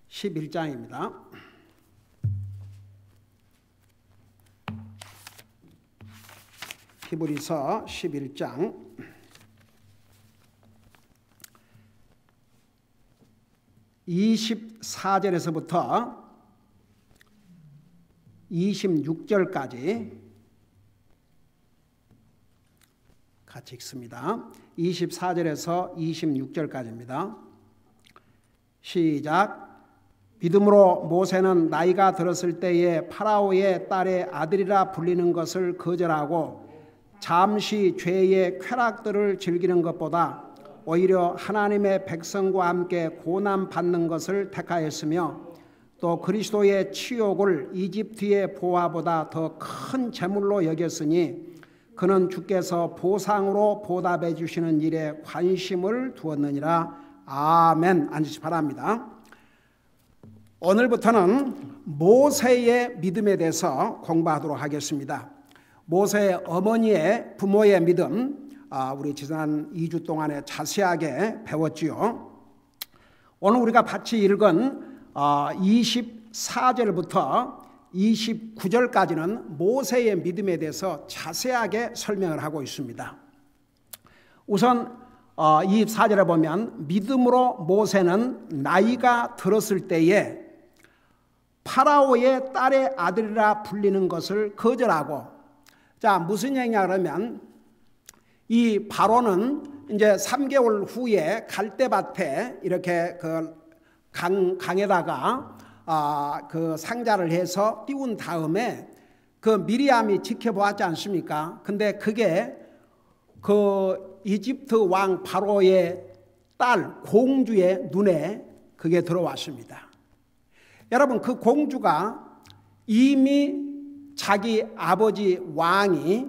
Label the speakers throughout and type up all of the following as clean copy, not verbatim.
Speaker 1: 11장입니다. 히브리서 11장 24절에서부터 26절까지 같이 읽습니다. 24절에서 26절까지입니다. 시작. 믿음으로 모세는 나이가 들었을 때에 파라오의 딸의 아들이라 불리는 것을 거절하고 잠시 죄의 쾌락들을 즐기는 것보다 오히려 하나님의 백성과 함께 고난 받는 것을 택하였으며 또 그리스도의 치욕을 이집트의 보화보다 더 큰 재물로 여겼으니 그는 주께서 보상으로 보답해 주시는 일에 관심을 두었느니라. 아멘. 앉으시 바랍니다. 오늘부터는 모세의 믿음에 대해서 공부하도록 하겠습니다. 모세의 어머니의 부모의 믿음, 우리 지난 2주 동안에 자세하게 배웠지요. 오늘 우리가 같이 읽은 24절부터 29절까지는 모세의 믿음에 대해서 자세하게 설명을 하고 있습니다. 우선 24절에 보면 믿음으로 모세는 나이가 들었을 때에 파라오의 딸의 아들이라 불리는 것을 거절하고, 자, 무슨 얘기냐 그러면 이 바로는 이제 3개월 후에 갈대밭에 이렇게 그 강에다가 그 상자를 해서 띄운 다음에 그 미리암이 지켜보았지 않습니까? 근데 그게 그 이집트 왕 바로의 딸 공주의 눈에 그게 들어왔습니다. 여러분, 그 공주가 이미 자기 아버지 왕이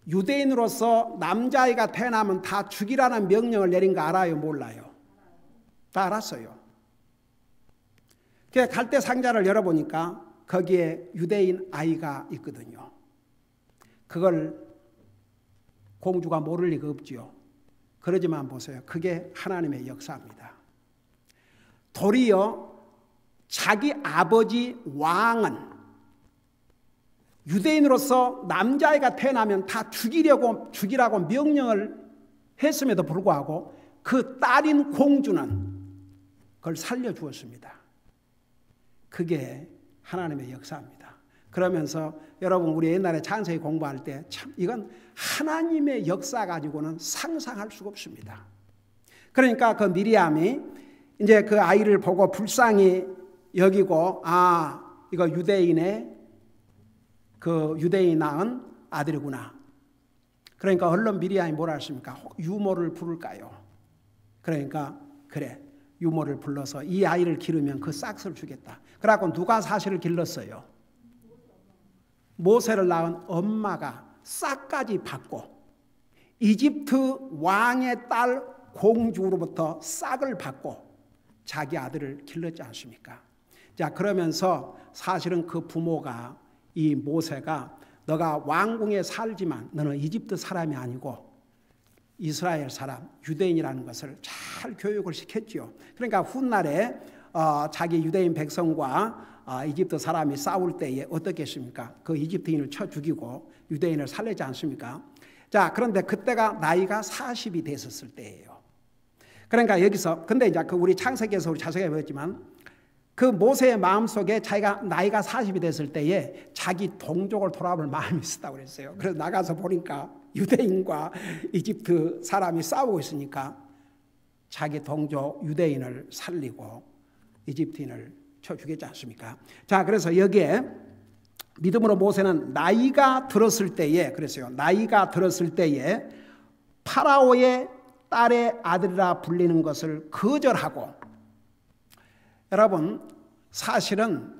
Speaker 1: 유대인으로서 남자아이가 태어나면 다 죽이라는 명령을 내린 거 알아요? 몰라요? 다 알았어요. 그 갈대 상자를 열어보니까 거기에 유대인 아이가 있거든요. 그걸 공주가 모를 리가 없지요. 그러지만 보세요. 그게 하나님의 역사입니다. 도리어 자기 아버지 왕은 유대인으로서 남자아이가 태어나면 다 죽이라고 명령을 했음에도 불구하고 그 딸인 공주는 그걸 살려주었습니다. 그게 하나님의 역사입니다. 그러면서 여러분, 우리 옛날에 창세기 공부할 때 참 이건 하나님의 역사 가지고는 상상할 수가 없습니다. 그러니까 그 미리암이 이제 그 아이를 보고 불쌍히 여기고, 이거 유대인이 낳은 아들이구나. 그러니까 얼른 미리암이 뭐라 했습니까? 유모를 부를까요? 그러니까 그래, 유모를 불러서 이 아이를 기르면 그 싹을 주겠다. 그래갖고 누가 사실을 길렀어요? 모세를 낳은 엄마가 싹까지 받고 이집트 왕의 딸 공주로부터 싹을 받고 자기 아들을 길렀지 않습니까? 자, 그러면서 사실은 그 부모가, 이 모세가 너가 왕궁에 살지만 너는 이집트 사람이 아니고 이스라엘 사람, 유대인이라는 것을 잘 교육을 시켰지요. 그러니까 훗날에 자기 유대인 백성과 이집트 사람이 싸울 때에 어떻게 했습니까? 그 이집트인을 쳐 죽이고 유대인을 살리지 않습니까? 자, 그런데 그때가 나이가 40이 됐었을 때예요. 그러니까 여기서, 근데 이제 그 우리 창세기에서 우리 자세하게 배웠지만 그 모세의 마음속에 자기가 나이가 40이 됐을 때에 자기 동족을 돌아볼 마음이 있었다고 그랬어요. 그래서 나가서 보니까 유대인과 이집트 사람이 싸우고 있으니까 자기 동족 유대인을 살리고 이집트인을 쳐 죽였지 않습니까? 자, 그래서 여기에 믿음으로 모세는 나이가 들었을 때에, 그랬어요. 나이가 들었을 때에 파라오의 딸의 아들이라 불리는 것을 거절하고, 여러분, 사실은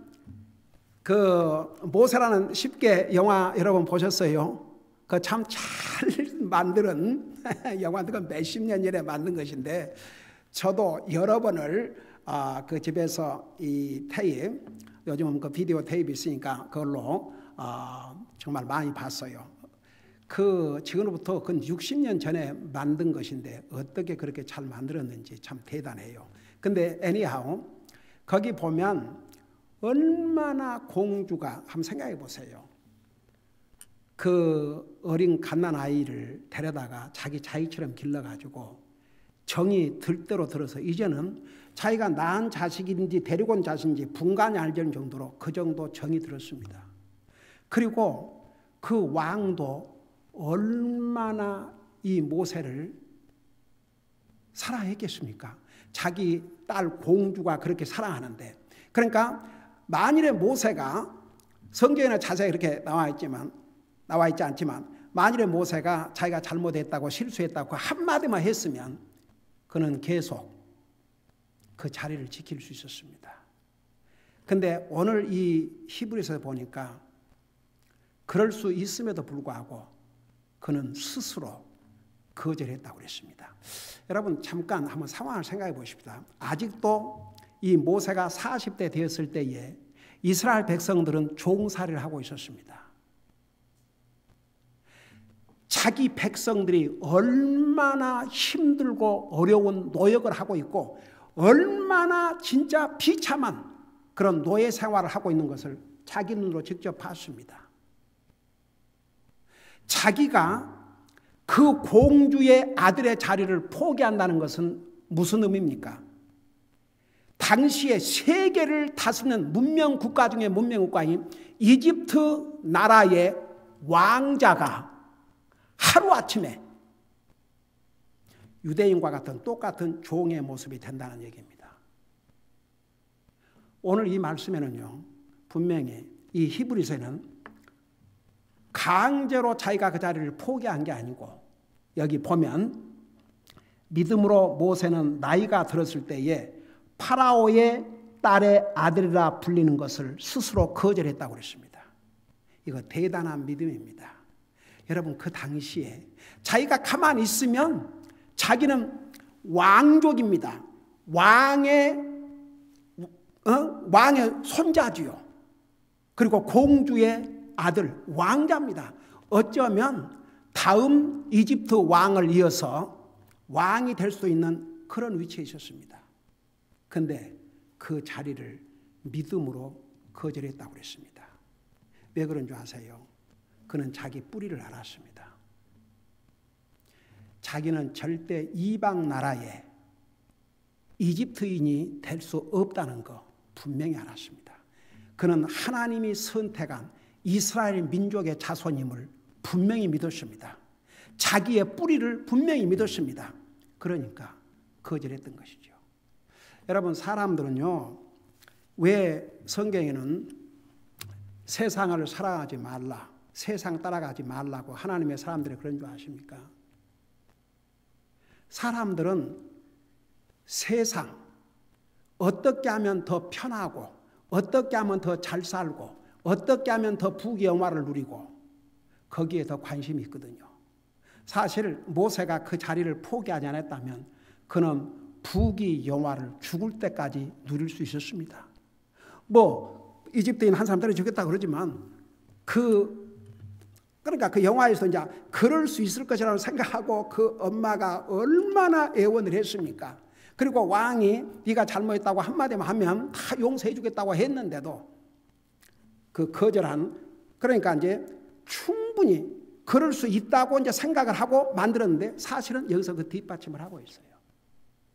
Speaker 1: 그 모세라는 쉽게 영화 여러분 보셨어요? 그 참 잘 만드는 영화, 그건 몇십 년 전에 만든 것인데 저도 여러 번을 그 집에서 이 테이프, 요즘은 그 비디오 테이프 있으니까 그걸로 정말 많이 봤어요. 지금으로부터 근 60년 전에 만든 것인데 어떻게 그렇게 잘 만들었는지 참 대단해요. 근데 anyhow 거기 보면 얼마나 공주가, 한번 생각해 보세요. 그 어린 갓난아이를 데려다가 자기 자식처럼 길러가지고 정이 들대로 들어서 이제는 자기가 낳은 자식인지 데리고 온 자식인지 분간이 안 되는 정도로 그 정도 정이 들었습니다. 그리고 그 왕도 얼마나 이 모세를 사랑했겠습니까? 자기 딸 공주가 그렇게 사랑하는데, 그러니까 만일에 모세가, 성경에는 자세히 그렇게 나와 있지 않지만 만일에 모세가 자기가 잘못했다고 실수했다고 한마디만 했으면 그는 계속 그 자리를 지킬 수 있었습니다. 근데 오늘 이 히브리서에 보니까 그럴 수 있음에도 불구하고 그는 스스로 거절했다고 그랬습니다. 여러분 잠깐 한번 상황을 생각해 보십시다. 아직도 이 모세가 40대 되었을 때에 이스라엘 백성들은 종살이를 하고 있었습니다. 자기 백성들이 얼마나 힘들고 어려운 노역을 하고 있고 얼마나 진짜 비참한 그런 노예 생활을 하고 있는 것을 자기 눈으로 직접 봤습니다. 자기가 그 공주의 아들의 자리를 포기한다는 것은 무슨 의미입니까? 당시에 세계를 다스리는 문명 국가 중에 문명 국가인 이집트 나라의 왕자가 하루아침에 유대인과 같은 똑같은 종의 모습이 된다는 얘기입니다. 오늘 이 말씀에는요, 분명히 이 히브리서에는 강제로 자기가 그 자리를 포기한 게 아니고, 여기 보면 믿음으로 모세는 나이가 들었을 때에 파라오의 딸의 아들이라 불리는 것을 스스로 거절했다고 그랬습니다. 이거 대단한 믿음입니다. 여러분 그 당시에 자기가 가만히 있으면 자기는 왕족입니다. 왕의 손자지요. 그리고 공주의 아들, 왕자입니다. 어쩌면 다음 이집트 왕을 이어서 왕이 될 수 있는 그런 위치에 있었습니다. 그런데 그 자리를 믿음으로 거절했다고 그랬습니다. 왜 그런 줄 아세요? 그는 자기 뿌리를 알았습니다. 자기는 절대 이방 나라의 이집트인이 될 수 없다는 거 분명히 알았습니다. 그는 하나님이 선택한 이스라엘 민족의 자손임을 분명히 믿었습니다. 자기의 뿌리를 분명히 믿었습니다. 그러니까 거절했던 것이죠. 여러분 사람들은요, 왜 성경에는 세상을 사랑하지 말라, 세상 따라가지 말라고 하나님의 사람들이 그런 줄 아십니까? 사람들은 세상 어떻게 하면 더 편하고 어떻게 하면 더 잘 살고 어떻게 하면 더 부귀영화를 누리고 거기에 더 관심이 있거든요. 사실 모세가 그 자리를 포기하지 않았다면 그는 부귀영화를 죽을 때까지 누릴 수 있었습니다. 이집트인 한 사람 때려주겠다 그러지만 그러니까 그 영화에서 이제 그럴 수 있을 것이라고 생각하고 그 엄마가 얼마나 애원을 했습니까? 그리고 왕이 네가 잘못했다고 한마디만 하면 다 용서해 주겠다고 했는데도 그 거절한, 그러니까 이제 충분히 그럴 수 있다고 이제 생각을 하고 만들었는데 사실은 여기서 그 뒷받침을 하고 있어요.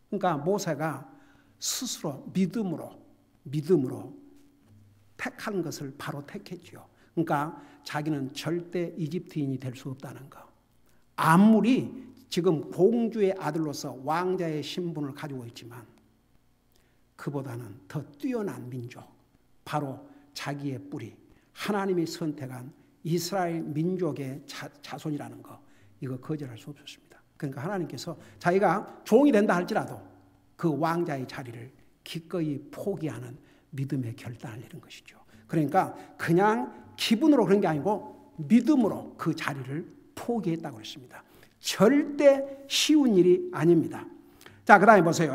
Speaker 1: 그러니까 모세가 스스로 믿음으로 택한 것을 바로 택했죠. 그러니까 자기는 절대 이집트인이 될 수 없다는 거. 아무리 지금 공주의 아들로서 왕자의 신분을 가지고 있지만 그보다는 더 뛰어난 민족, 바로 자기의 뿌리, 하나님이 선택한 이스라엘 민족의 자손이라는 거, 이거 거절할 수 없었습니다. 그러니까 하나님께서 자기가 종이 된다 할지라도 그 왕자의 자리를 기꺼이 포기하는 믿음의 결단을 내린 것이죠. 그러니까 그냥 기분으로 그런 게 아니고 믿음으로 그 자리를 포기했다고 그랬습니다. 절대 쉬운 일이 아닙니다. 자, 그 다음에 보세요.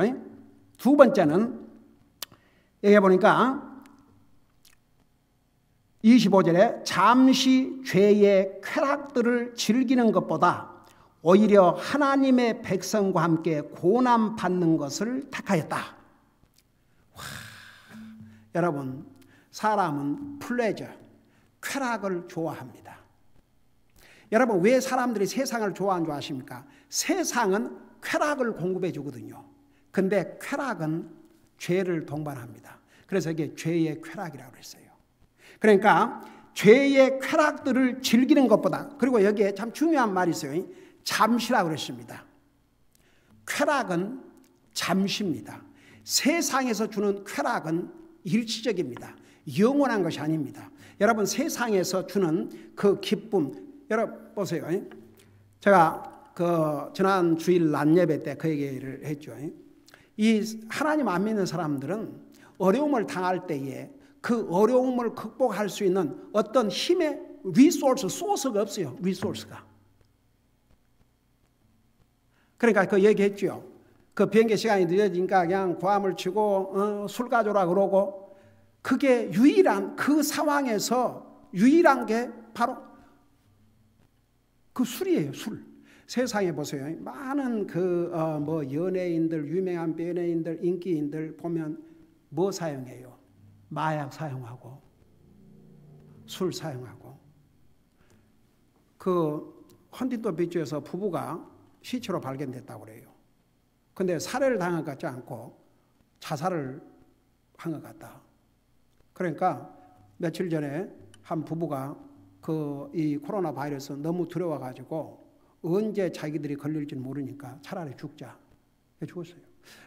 Speaker 1: 두 번째는 여기 보니까 25절에 잠시 죄의 쾌락들을 즐기는 것보다 오히려 하나님의 백성과 함께 고난받는 것을 택하였다. 와, 여러분, 사람은 플레저, 쾌락을 좋아합니다. 여러분, 왜 사람들이 세상을 좋아하는 줄 아십니까? 세상은 쾌락을 공급해 주거든요. 근데 쾌락은 죄를 동반합니다. 그래서 이게 죄의 쾌락이라고 했어요. 그러니까 죄의 쾌락들을 즐기는 것보다, 그리고 여기에 참 중요한 말이 있어요. 잠시라고 그랬습니다. 쾌락은 잠시입니다. 세상에서 주는 쾌락은 일시적입니다. 영원한 것이 아닙니다. 여러분, 세상에서 주는 그 기쁨, 여러분 보세요. 제가 지난 주일 낮 예배 때 그 얘기를 했죠. 이 하나님 안 믿는 사람들은 어려움을 당할 때에 그 어려움을 극복할 수 있는 어떤 힘의 소스가 없어요. 리소스가. 그러니까 그 얘기했죠. 그 비행기 시간이 늦어지니까 그냥 고함을 치고 술 가져라 그러고, 그게 유일한, 그 상황에서 유일한 게 바로 그 술이에요. 술. 세상에 보세요. 많은 연예인들, 유명한 연예인들, 인기인들 보면 뭐 사용해요? 마약 사용하고 술 사용하고. 그 헌팅턴 비치에서 부부가 시체로 발견됐다고 그래요. 근데 살해를 당한 것 같지 않고 자살을 한 것 같다. 그러니까 며칠 전에 한 부부가 이 코로나 바이러스 너무 두려워가지고 언제 자기들이 걸릴지 모르니까 차라리 죽자. 죽었어요.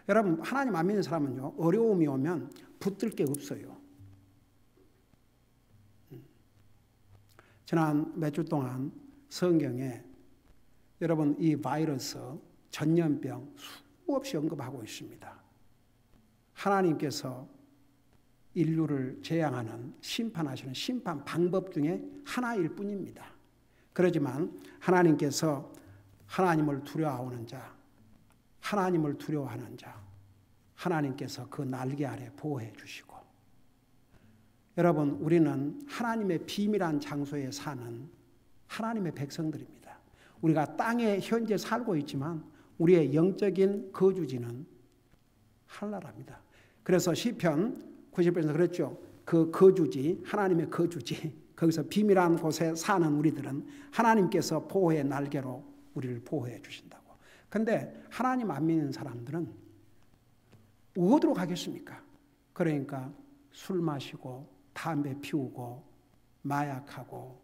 Speaker 1: 여러분, 하나님 안 믿는 사람은요, 어려움이 오면 붙들 게 없어요. 지난 몇 주 동안 성경에 여러분 이 바이러스, 전염병 수없이 언급하고 있습니다. 하나님께서 인류를 재앙하는, 심판하시는 심판 방법 중에 하나일 뿐입니다. 그렇지만 하나님께서 하나님을 두려워하는 자, 하나님을 두려워하는 자, 하나님께서 그 날개 아래 보호해 주시고, 여러분, 우리는 하나님의 비밀한 장소에 사는 하나님의 백성들입니다. 우리가 땅에 현재 살고 있지만 우리의 영적인 거주지는 하늘나라입니다. 그래서 시편 90편에서 그랬죠. 그 거주지, 하나님의 거주지, 거기서 비밀한 곳에 사는 우리들은 하나님께서 보호의 날개로 우리를 보호해 주신다고. 근데 하나님 안 믿는 사람들은 어디로 가겠습니까? 그러니까 술 마시고 담배 피우고 마약하고.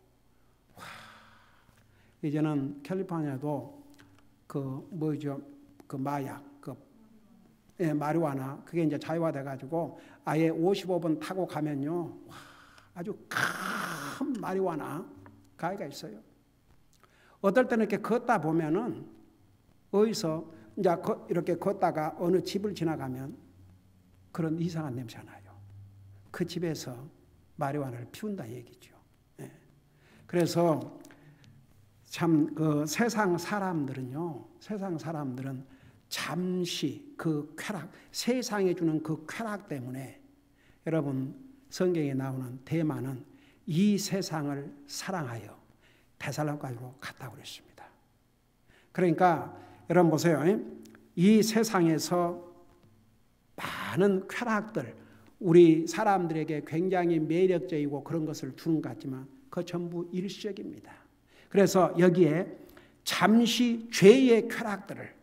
Speaker 1: 이제는 캘리포니아도 마약, 마리화나, 그게 이제 자유화돼 가지고 아예 55번 타고 가면요, 아주 큰 마리화나 가게가 있어요. 어떨 때는 이렇게 걷다 보면은 어디서 이제 이렇게 걷다가 어느 집을 지나가면 그런 이상한 냄새가 나요. 그 집에서 마리화나를 피운다 얘기죠. 네. 그래서 참 세상 사람들은 잠시 그 쾌락, 세상에 주는 그 쾌락 때문에, 여러분, 성경에 나오는 대마는 이 세상을 사랑하여 데살로니가로 갔다고 그랬습니다. 그러니까 여러분 보세요. 이 세상에서 많은 쾌락들, 우리 사람들에게 굉장히 매력적이고 그런 것을 주는 것 같지만 그 전부 일시적입니다. 그래서 여기에 잠시 죄의 쾌락들을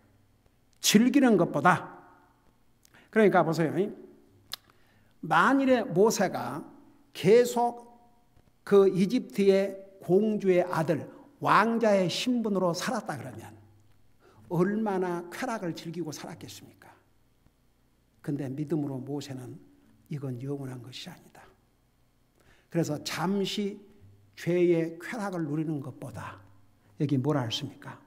Speaker 1: 즐기는 것보다, 그러니까 보세요. 만일에 모세가 계속 그 이집트의 공주의 아들, 왕자의 신분으로 살았다 그러면 얼마나 쾌락을 즐기고 살았겠습니까? 근데 믿음으로 모세는 이건 영원한 것이 아니다. 그래서 잠시 죄의 쾌락을 누리는 것보다 여기 뭐라 했습니까?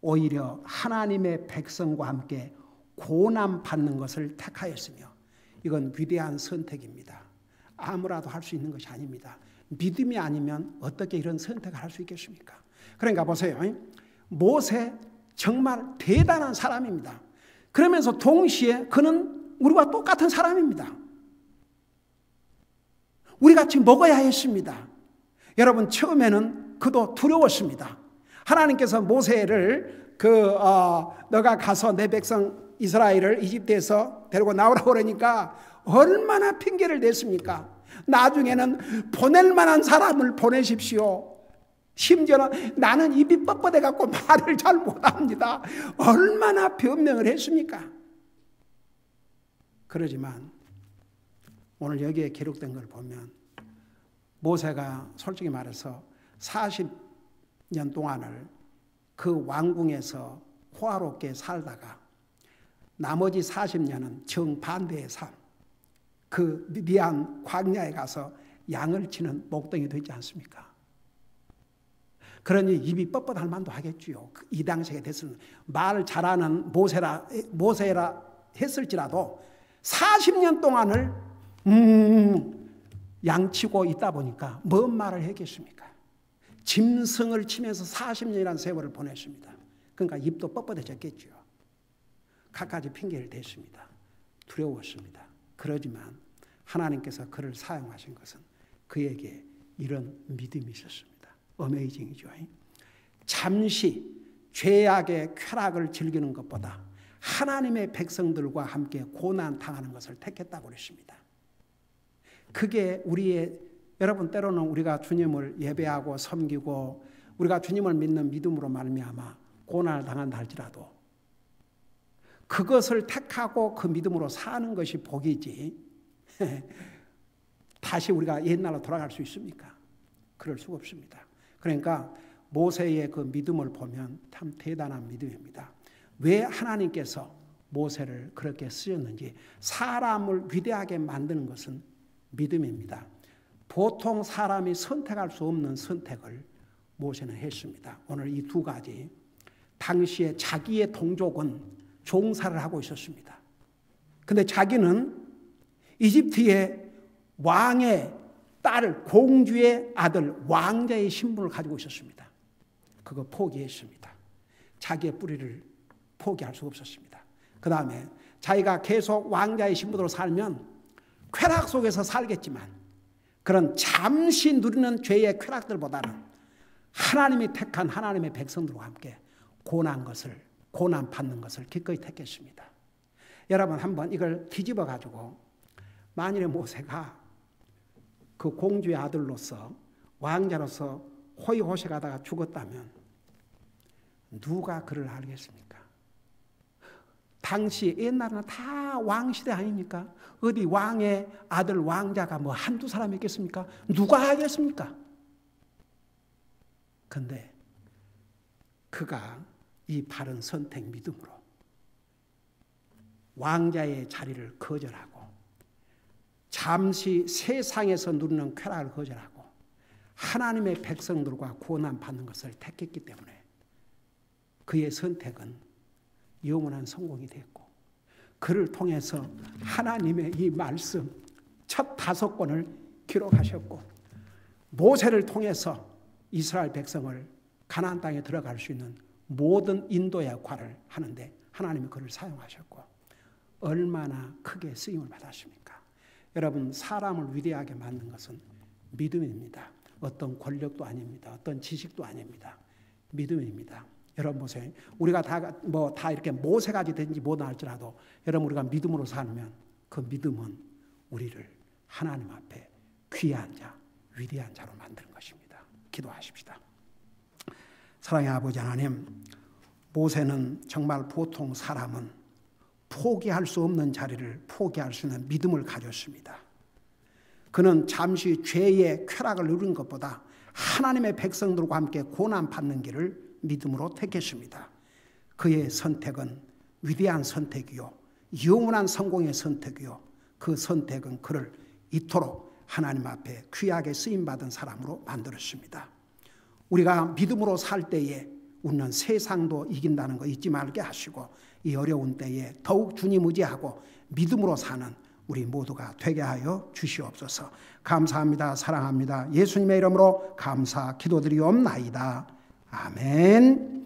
Speaker 1: 오히려 하나님의 백성과 함께 고난받는 것을 택하였으며, 이건 위대한 선택입니다. 아무라도 할 수 있는 것이 아닙니다. 믿음이 아니면 어떻게 이런 선택을 할 수 있겠습니까? 그러니까 보세요. 모세 정말 대단한 사람입니다. 그러면서 동시에 그는 우리와 똑같은 사람입니다. 우리같이 먹어야 했습니다. 여러분, 처음에는 그도 두려웠습니다. 하나님께서 모세를 너가 가서 내 백성 이스라엘을 이집트에서 데리고 나오라고 그러니까 얼마나 핑계를 댔습니까? 나중에는 보낼 만한 사람을 보내십시오. 심지어는 나는 입이 뻣뻣해 갖고 말을 잘 못합니다. 얼마나 변명을 했습니까? 그러지만 오늘 여기에 기록된 걸 보면 모세가 솔직히 말해서 40년 동안을 그 왕궁에서 호화롭게 살다가 나머지 40년은 정반대의 삶, 그 미디안 광야에 가서 양을 치는 목동이 되지 않습니까? 그러니 입이 뻣뻣할 만도 하겠지요. 이 당시에 됐으면 말 잘하는 모세라 했을지라도 40년 동안을 양치고 있다 보니까 뭔 말을 했겠습니까? 짐승을 치면서 40년이라는 세월을 보냈습니다. 그러니까 입도 뻣뻣해졌겠죠. 갖가지 핑계를 댔습니다. 두려웠습니다. 그러지만 하나님께서 그를 사용하신 것은 그에게 이런 믿음이 있었습니다. 어메이징이죠. 잠시 죄악의 쾌락을 즐기는 것보다 하나님의 백성들과 함께 고난 당하는 것을 택했다고 그랬습니다. 그게 여러분, 때로는 우리가 주님을 예배하고 섬기고 우리가 주님을 믿는 믿음으로 말미암아 고난을 당한다 할지라도 그것을 택하고 그 믿음으로 사는 것이 복이지 다시 우리가 옛날로 돌아갈 수 있습니까? 그럴 수가 없습니다. 그러니까 모세의 그 믿음을 보면 참 대단한 믿음입니다. 왜 하나님께서 모세를 그렇게 쓰셨는지, 사람을 위대하게 만드는 것은 믿음입니다. 보통 사람이 선택할 수 없는 선택을 모세는 했습니다. 오늘 이 두 가지, 당시에 자기의 동족은 종살을 하고 있었습니다. 근데 자기는 이집트의 왕의 딸, 공주의 아들, 왕자의 신분을 가지고 있었습니다. 그거 포기했습니다. 자기의 뿌리를 포기할 수 없었습니다. 그 다음에 자기가 계속 왕자의 신분으로 살면 쾌락 속에서 살겠지만 그런 잠시 누리는 죄의 쾌락들보다는 하나님이 택한 하나님의 백성들과 함께 고난 받는 것을 기꺼이 택했습니다. 여러분, 한번 이걸 뒤집어 가지고 만일에 모세가 그 공주의 아들로서 왕자로서 호의호식하다가 죽었다면 누가 그를 알겠습니까? 당시 옛날에는 다 왕시대 아닙니까? 어디 왕의 아들 왕자가 뭐 한두 사람 있겠습니까? 누가 하겠습니까? 근데 그가 이 바른 선택 믿음으로 왕자의 자리를 거절하고 잠시 세상에서 누리는 쾌락을 거절하고 하나님의 백성들과 고난 받는 것을 택했기 때문에 그의 선택은 영원한 성공이 됐고, 그를 통해서 하나님의 이 말씀 첫 5권을 기록하셨고, 모세를 통해서 이스라엘 백성을 가나안 땅에 들어갈 수 있는 모든 인도의 역할을 하는데 하나님이 그를 사용하셨고, 얼마나 크게 쓰임을 받았습니까? 여러분, 사람을 위대하게 만든 것은 믿음입니다. 어떤 권력도 아닙니다. 어떤 지식도 아닙니다. 믿음입니다. 여러분 보세요. 우리가 다 이렇게 모세같이 된지 못할지라도 여러분, 우리가 믿음으로 살면 그 믿음은 우리를 하나님 앞에 귀한 자, 위대한 자로 만드는 것입니다. 기도하십시다. 사랑의 아버지 하나님, 모세는 정말 보통 사람은 포기할 수 없는 자리를 포기할 수 있는 믿음을 가졌습니다. 그는 잠시 죄의 쾌락을 누린 것보다 하나님의 백성들과 함께 고난받는 길을 믿음으로 택했습니다. 그의 선택은 위대한 선택이요, 영원한 성공의 선택이요, 그 선택은 그를 이토록 하나님 앞에 귀하게 쓰임받은 사람으로 만들었습니다. 우리가 믿음으로 살 때에 우리는 세상도 이긴다는 거 잊지 말게 하시고, 이 어려운 때에 더욱 주님 의지하고 믿음으로 사는 우리 모두가 되게 하여 주시옵소서. 감사합니다. 사랑합니다. 예수님의 이름으로 감사 기도드리옵나이다. 아멘.